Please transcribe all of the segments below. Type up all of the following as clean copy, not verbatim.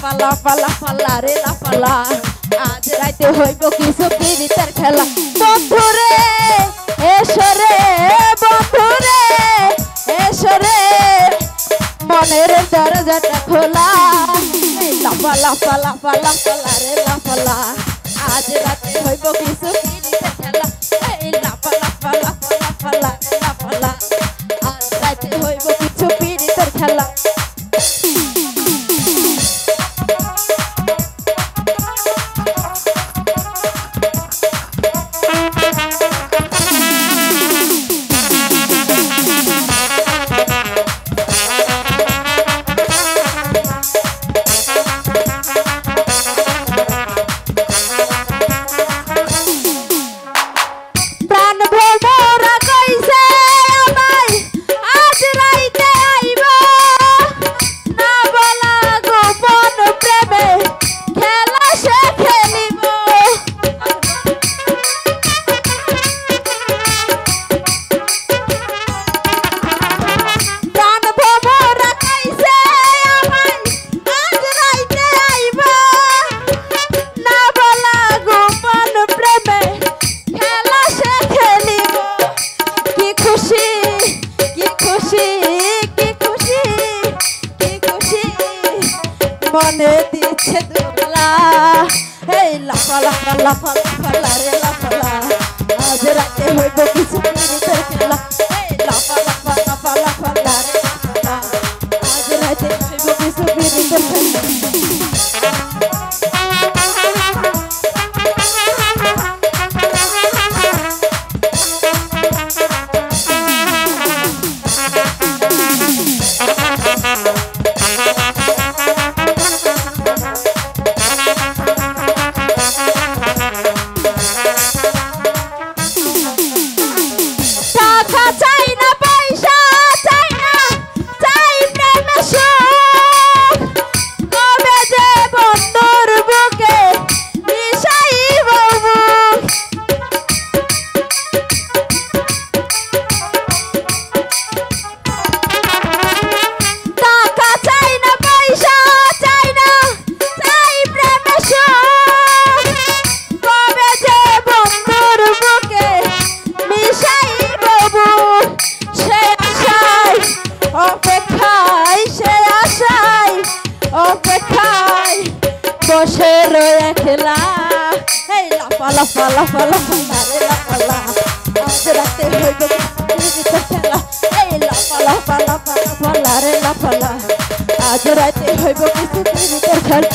লাফালা রে লাফালা আজ রাইতে হইব কিছু পিরিতের খেলা বন্ধুরে এসরে বন্ধুরে এসরে মনের দরজাটা খোলা লাফালা রে লাফালা আজ রাতে হইব কিছু পিরিতের খেলা লাফালা আজ রাতে হইব কিছু পিরিতের খেলা মনে দিচ্ছে দোলা এই লাফালা রে লাফালা আজ রাতে হইব কিছু পিরিতের খেলা এই লাফালা রে লাফালা আজ রাতে হইব কিছু পিরিতের খেলা অপেক্ষায় বসে রয়ে খেলা এই লাফালা রে লাফালা আজ রাতে হইব পিরিতের খেলা এই লাফালা রে লাফালা আজ রাতে হইব কিছু পিরিতের খেলা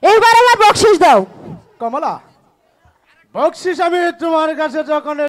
এইবার আমার বকশিস দাও কমলা বকশিস আমি তোমার কাছে যখন